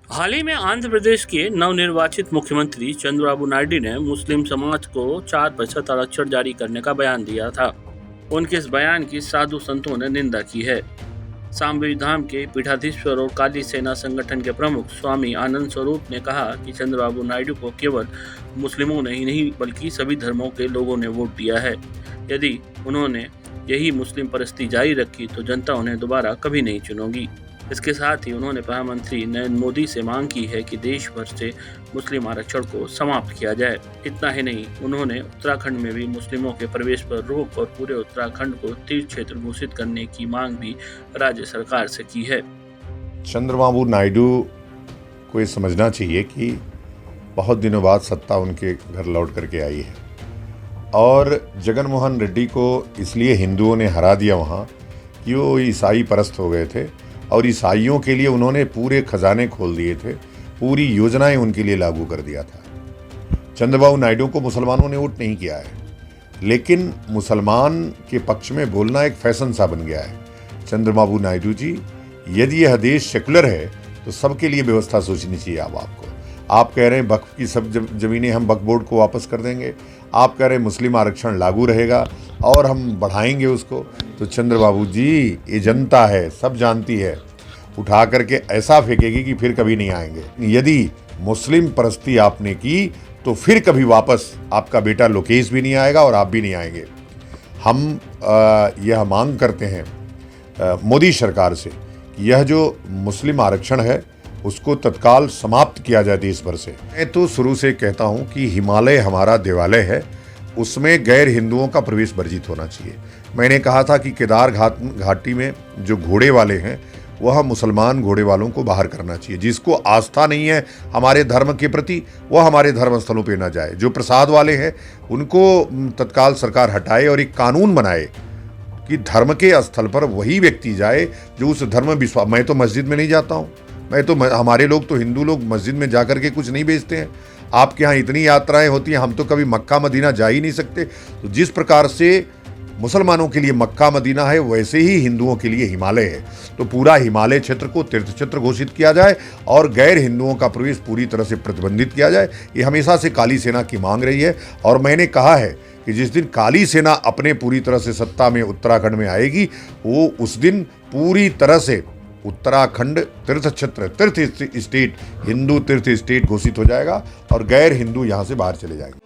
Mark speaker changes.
Speaker 1: हाल ही में आंध्र प्रदेश के नवनिर्वाचित मुख्यमंत्री चंद्रबाबू नायडू ने मुस्लिम समाज को 4% आरक्षण जारी करने का बयान दिया था। उनके इस बयान की साधु संतों ने निंदा की है। सामवेद धाम के पीठाधीश्वर और काली सेना संगठन के प्रमुख स्वामी आनंद स्वरूप ने कहा कि चंद्रबाबू नायडू को केवल मुस्लिमों ने ही नहीं बल्कि सभी धर्मों के लोगों ने वोट दिया है। यदि उन्होंने यही मुस्लिम परिस्थिति जारी रखी तो जनता उन्हें दोबारा कभी नहीं चुनेगी। इसके साथ ही उन्होंने प्रधानमंत्री नरेंद्र मोदी से मांग की है कि देश भर से मुस्लिम आरक्षण को समाप्त किया जाए। इतना ही नहीं, उन्होंने उत्तराखंड में भी मुस्लिमों के प्रवेश पर रोक और पूरे उत्तराखंड को तीर्थ क्षेत्र घोषित करने की मांग भी राज्य सरकार से की है।
Speaker 2: चंद्रबाबू नायडू को ये समझना चाहिए कि बहुत दिनों बाद सत्ता उनके घर लौट करके आई है और जगन मोहन रेड्डी को इसलिए हिंदुओं ने हरा दिया वहाँ कि वो ईसाई परस्त हो गए थे और ईसाइयों के लिए उन्होंने पूरे खजाने खोल दिए थे, पूरी योजनाएं उनके लिए लागू कर दिया था। चंद्रबाबू नायडू को मुसलमानों ने वोट नहीं किया है, लेकिन मुसलमान के पक्ष में बोलना एक फैशन सा बन गया है। चंद्रबाबू नायडू जी, यदि यह देश सेकुलर है तो सबके लिए व्यवस्था सोचनी चाहिए। आपको आप कह रहे हैं वक्फ की सब ज़मीनें हम वक्फ बोर्ड को वापस कर देंगे, आप कह रहे हैं मुस्लिम आरक्षण लागू रहेगा और हम बढ़ाएंगे उसको। तो चंद्रबाबू जी, ये जनता है, सब जानती है, उठा करके ऐसा फेंकेगी कि फिर कभी नहीं आएंगे। यदि मुस्लिम परस्ती आपने की तो फिर कभी वापस आपका बेटा लोकेश भी नहीं आएगा और आप भी नहीं आएंगे। हम यह मांग करते हैं मोदी सरकार से कि यह जो मुस्लिम आरक्षण है उसको तत्काल समाप्त किया जाए देश भर से। मैं तो शुरू से कहता हूं कि हिमालय हमारा देवालय है, उसमें गैर हिंदुओं का प्रवेश वर्जित होना चाहिए। मैंने कहा था कि केदार घाटी में जो घोड़े वाले हैं वह मुसलमान घोड़े वालों को बाहर करना चाहिए। जिसको आस्था नहीं है हमारे धर्म के प्रति वह हमारे धर्म स्थलों पर न जाए। जो प्रसाद वाले हैं उनको तत्काल सरकार हटाए और एक कानून बनाए कि धर्म के स्थल पर वही व्यक्ति जाए जो उस धर्म विश्वास। मैं तो मस्जिद में नहीं जाता हूँ, हमारे लोग तो हिंदू लोग मस्जिद में जाकर के कुछ नहीं बेचते हैं। आपके यहाँ इतनी यात्राएं होती हैं, हम तो कभी मक्का मदीना जा ही नहीं सकते। तो जिस प्रकार से मुसलमानों के लिए मक्का मदीना है वैसे ही हिंदुओं के लिए हिमालय है। तो पूरा हिमालय क्षेत्र को तीर्थ क्षेत्र घोषित किया जाए और गैर हिंदुओं का प्रवेश पूरी तरह से प्रतिबंधित किया जाए। ये हमेशा से काली सेना की मांग रही है और मैंने कहा है कि जिस दिन काली सेना अपने पूरी तरह से सत्ता में उत्तराखंड में आएगी वो उस दिन पूरी तरह से उत्तराखंड तीर्थ क्षेत्र, तीर्थ स्टेट, हिंदू तीर्थ स्टेट घोषित हो जाएगा और गैर हिंदू यहाँ से बाहर चले जाएंगे।